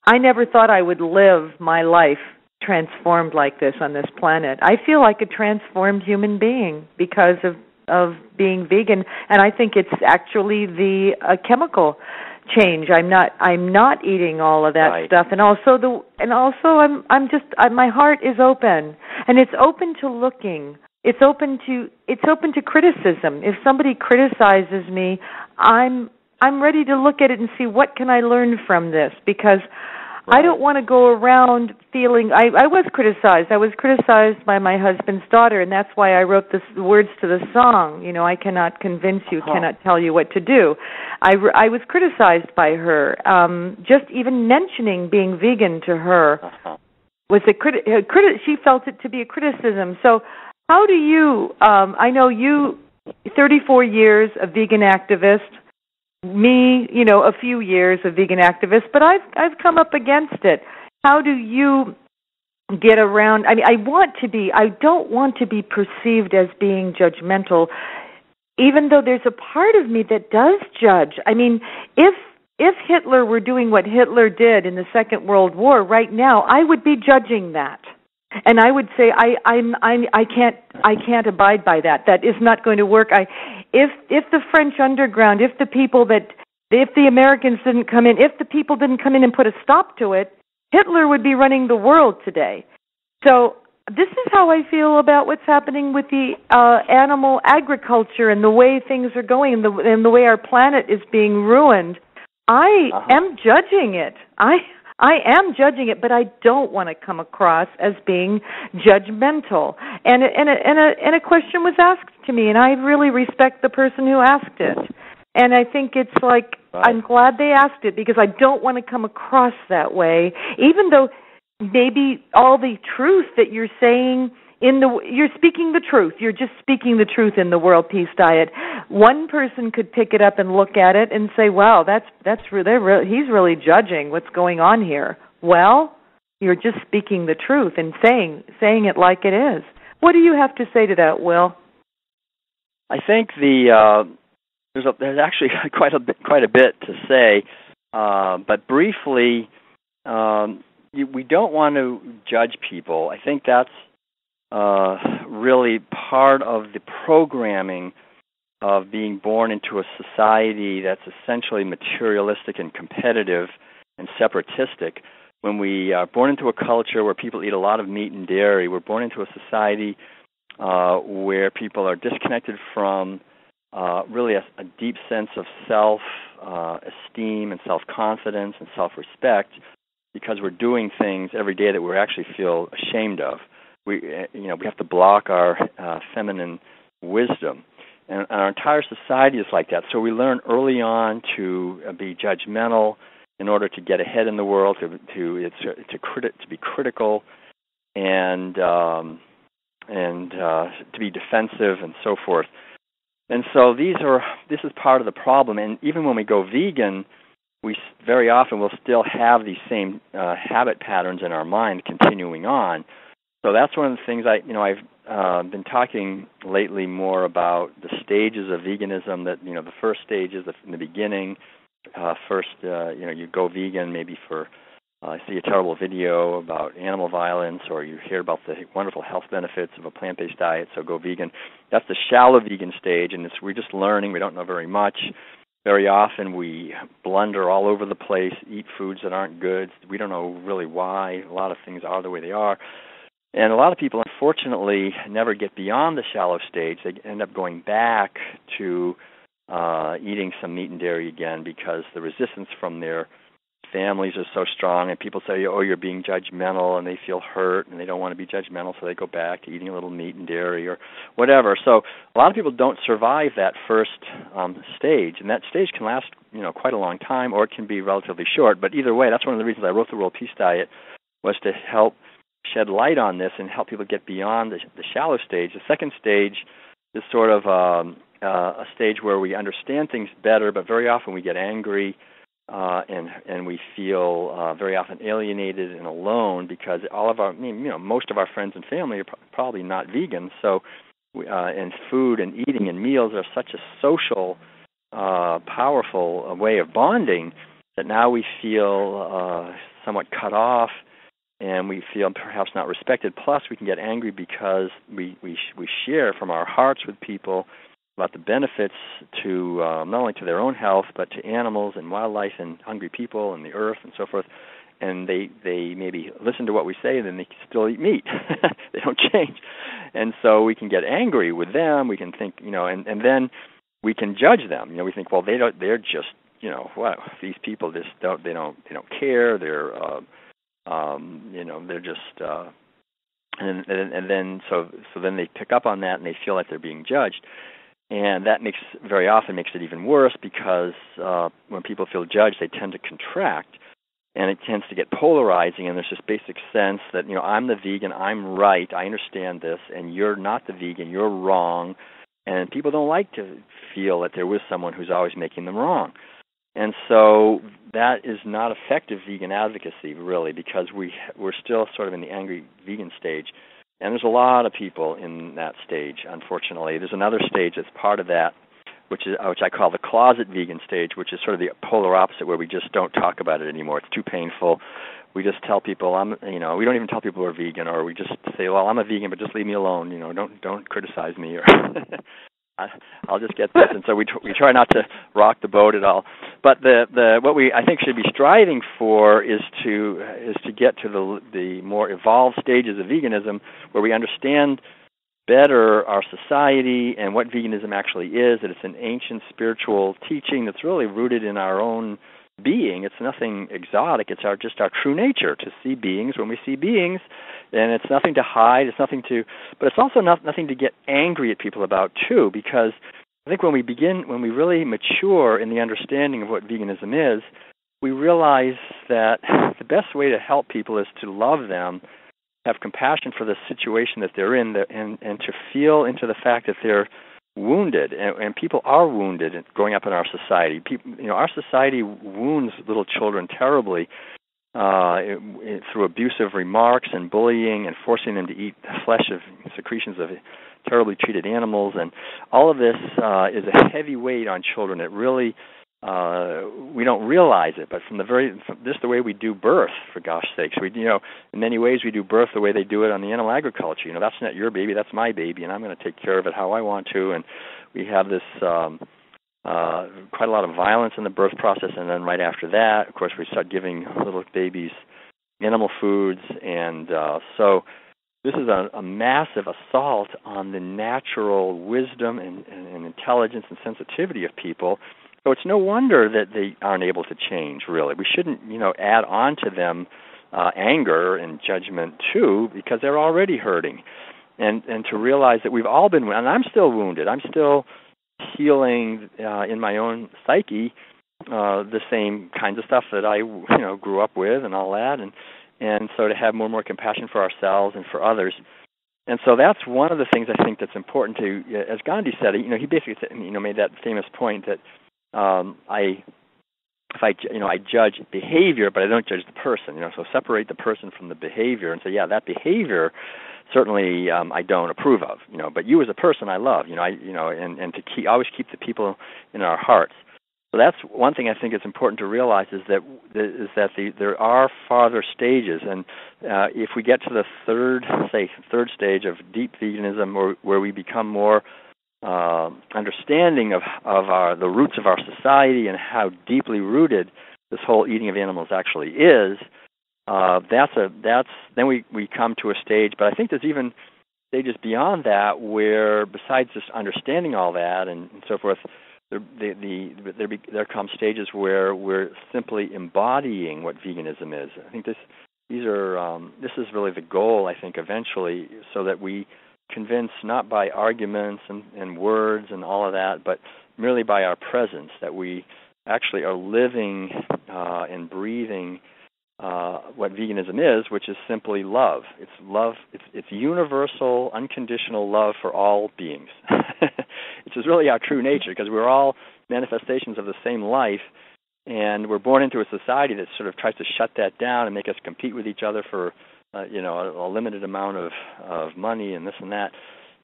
I never thought I would live my life transformed like this on this planet. I feel like a transformed human being because of being vegan, and I think it's actually the chemical change. I'm not eating all of that stuff, and also my heart is open, and it's open to looking. It's open to criticism. If somebody criticizes me, I'm ready to look at it and see what can I learn from this, because I don't want to go around feeling I was criticized. I was criticized by my husband's daughter, and that's why I wrote the words to the song. I cannot convince you, cannot tell you what to do. I was criticized by her. Just even mentioning being vegan to her was she felt it to be a criticism. So how do you? I know you, 34 years a vegan activist. Me, a few years of vegan activist, but I've come up against it. How do you get around? I mean, I don't want to be perceived as being judgmental, even though there's a part of me that does judge. I mean, if Hitler were doing what Hitler did in the Second World War right now, I would be judging that. And I would say I can't abide by that. That is not going to work. If the French underground, if the Americans didn't come in, if the people didn't come in and put a stop to it, Hitler would be running the world today. So this is how I feel about what's happening with the animal agriculture and the way things are going and the way our planet is being ruined. I am judging it. I am judging it, but I don't want to come across as being judgmental. And a question was asked to me, and I really respect the person who asked it. And I think it's like, I'm glad they asked it, because I don't want to come across that way, even though maybe all the truth that you're saying you're speaking the truth. You're just speaking the truth in the World Peace Diet. One person could pick it up and look at it and say, "Wow, he's really judging what's going on here." Well, you're just speaking the truth and saying it like it is. What do you have to say to that, Will? I think there's actually quite a bit to say, but briefly, we don't want to judge people. I think that's really part of the programming of being born into a society that's essentially materialistic and competitive and separatistic. When we are born into a culture where people eat a lot of meat and dairy, we're born into a society where people are disconnected from really a deep sense of self-esteem and self-confidence and self-respect, because we're doing things every day that we actually feel ashamed of. We have to block our feminine wisdom, and our entire society is like that. So we learn early on to be judgmental in order to get ahead in the world, to be critical, and to be defensive and so forth. And so this is part of the problem. And even when we go vegan, we very often will still have these same habit patterns in our mind continuing on. So that's one of the things I've been talking lately more about the stages of veganism. That the first stage is in the beginning. You go vegan maybe for see a terrible video about animal violence, or you hear about the wonderful health benefits of a plant-based diet, so go vegan. That's the shallow vegan stage, and we're just learning. We don't know very much. Very often we blunder all over the place, eat foods that aren't good. We don't know really why. A lot of things are the way they are. And a lot of people, unfortunately, never get beyond the shallow stage. They end up going back to eating some meat and dairy again, because the resistance from their families are so strong, and people say, "Oh, you're being judgmental," and they feel hurt, and they don't want to be judgmental, so they go back to eating a little meat and dairy or whatever. So a lot of people don't survive that first stage, and that stage can last, quite a long time, or it can be relatively short. But either way, that's one of the reasons I wrote the World Peace Diet, was to help shed light on this and help people get beyond the shallow stage. The second stage is sort of a stage where we understand things better, but very often we get angry. And we feel very often alienated and alone, because all of our, most of our friends and family are probably not vegan. So, and food and eating and meals are such a social, powerful way of bonding that now we feel somewhat cut off, and we feel perhaps not respected. Plus, we can get angry because we share from our hearts with people about the benefits to not only to their own health, but to animals and wildlife and hungry people and the earth and so forth. And they maybe listen to what we say, and then they still eat meat. They don't change. And so we can get angry with them. We can think, and then we can judge them. We think, well, they're just, what, these people just don't care. They're they're just and then so then they pick up on that and they feel like they're being judged. And that very often makes it even worse, because when people feel judged, they tend to contract, and it tends to get polarizing, and there's this basic sense that, I'm the vegan, I'm right, I understand this, and you're not the vegan, you're wrong. And people don't like to feel that they're with someone who's always making them wrong. And so that is not effective vegan advocacy, really, because we're still sort of in the angry vegan stage. And there's a lot of people in that stage, unfortunately. There's another stage that's part of that, which I call the closet vegan stage, which is sort of the polar opposite, where we just don't talk about it anymore. It's too painful. We just tell people we don't even tell people we're vegan, or we just say, well, I'm a vegan, but just leave me alone. Don't criticize me, or I'll just get this. And so we try not to rock the boat at all. But what we, I think, should be striving for is to get to the more evolved stages of veganism, where we understand better our society and what veganism actually is, that it's an ancient spiritual teaching that's really rooted in our own being. It's nothing exotic. It's just our true nature to see beings when we see beings, and it's nothing to hide. It's nothing to, but it's also nothing to get angry at people about too, because I think when we really mature in the understanding of what veganism is, we realize that the best way to help people is to love them, have compassion for the situation that they're in, and to feel into the fact that they're wounded, and people are wounded growing up in our society. Our society wounds little children terribly through abusive remarks and bullying and forcing them to eat flesh of secretions of terribly treated animals, and all of this is a heavy weight on children. It really we don't realize it, but from just the way we do birth, for gosh sakes, in many ways we do birth the way they do it on the animal agriculture. That's not your baby, that's my baby, and I'm going to take care of it how I want to. And we have this quite a lot of violence in the birth process, and then right after that, of course, we start giving little babies animal foods, and so this is a massive assault on the natural wisdom and intelligence and sensitivity of people. So it's no wonder that they aren't able to change, really. We shouldn't, add on to them anger and judgment, too, because they're already hurting. And to realize that we've all been, and I'm still wounded. I'm still healing in my own psyche the same kinds of stuff that I, grew up with and all that. And so to have more and more compassion for ourselves and for others. And so that's one of the things I think that's important to, as Gandhi said, he basically said, made that famous point that I judge behavior, but I don't judge the person. So separate the person from the behavior, and say, that behavior certainly I don't approve of. But you as a person, I love. And to always keep the people in our hearts. So that's one thing I think it's important to realize is that there are farther stages, and if we get to the third stage of deep veganism, where we become more understanding of the roots of our society and how deeply rooted this whole eating of animals actually is, then we come to a stage. But I think there's even stages beyond that, where besides just understanding all that and so forth, there come stages where we're simply embodying what veganism is. I think this is really the goal, I think, eventually, so that we convince not by arguments and words and all of that, but merely by our presence, that we actually are living and breathing what veganism is, which is simply love. It's love. It's universal, unconditional love for all beings, which is really our true nature, because we're all manifestations of the same life, and we're born into a society that sort of tries to shut that down and make us compete with each other for a limited amount of money and this and that.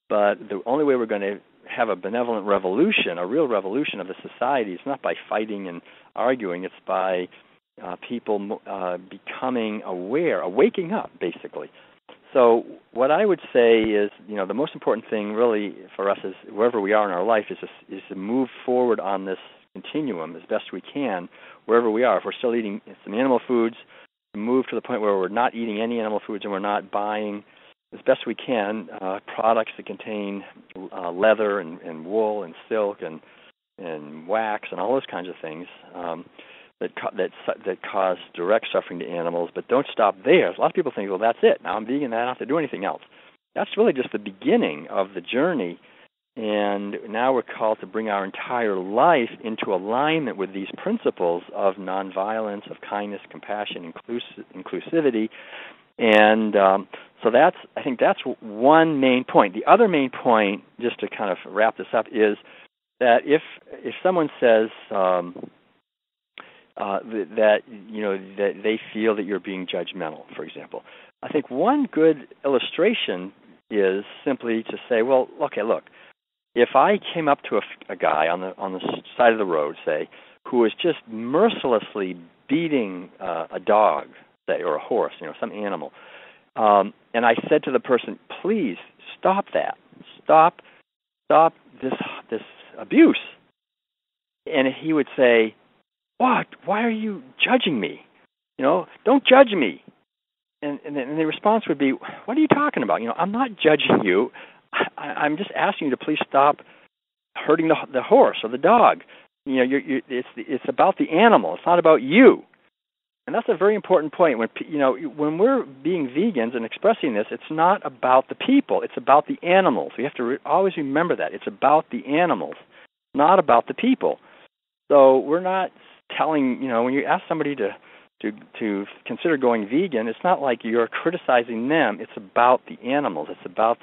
But the only way we're going to have a benevolent revolution, a real revolution of the society, is not by fighting and arguing. It's by people becoming aware, waking up, basically. So what I would say is, the most important thing really for us is wherever we are in our life is to move forward on this continuum as best we can, wherever we are. If we're still eating some animal foods, move to the point where we're not eating any animal foods and we're not buying, as best we can, products that contain leather and wool and silk and wax and all those kinds of things that cause direct suffering to animals. But don't stop there. A lot of people think, well, that's it. Now I'm vegan. I don't have to do anything else. That's really just the beginning of the journey. And now we're called to bring our entire life into alignment with these principles of nonviolence, of kindness, compassion, inclusivity. And so I think that's one main point. The other main point, just to kind of wrap this up, is that if someone says that they feel that you're being judgmental, for example, I think one good illustration is simply to say, well, okay, look, if I came up to a guy on the side of the road, say, who was just mercilessly beating a dog, say, or a horse, some animal, and I said to the person, please stop that, stop this abuse, and he would say, what? Why are you judging me? Don't judge me. And the response would be, what are you talking about? I'm not judging you. I'm just asking you to please stop hurting the horse or the dog. It's about the animal. It's not about you. And that's a very important point. When we're being vegans and expressing this, it's not about the people. It's about the animals. We have to always remember that. It's about the animals, not about the people. So we're not telling, when you ask somebody to consider going vegan, it's not like you're criticizing them. It's about the animals. It's about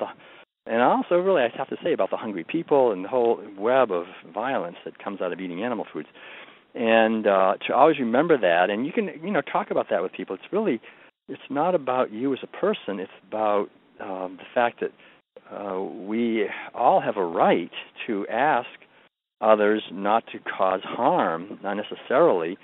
and also really I have to say about the hungry people and the whole web of violence that comes out of eating animal foods. And to always remember that, and you can, talk about that with people. It's not about you as a person. It's about the fact that we all have a right to ask others not to cause harm, not necessarily,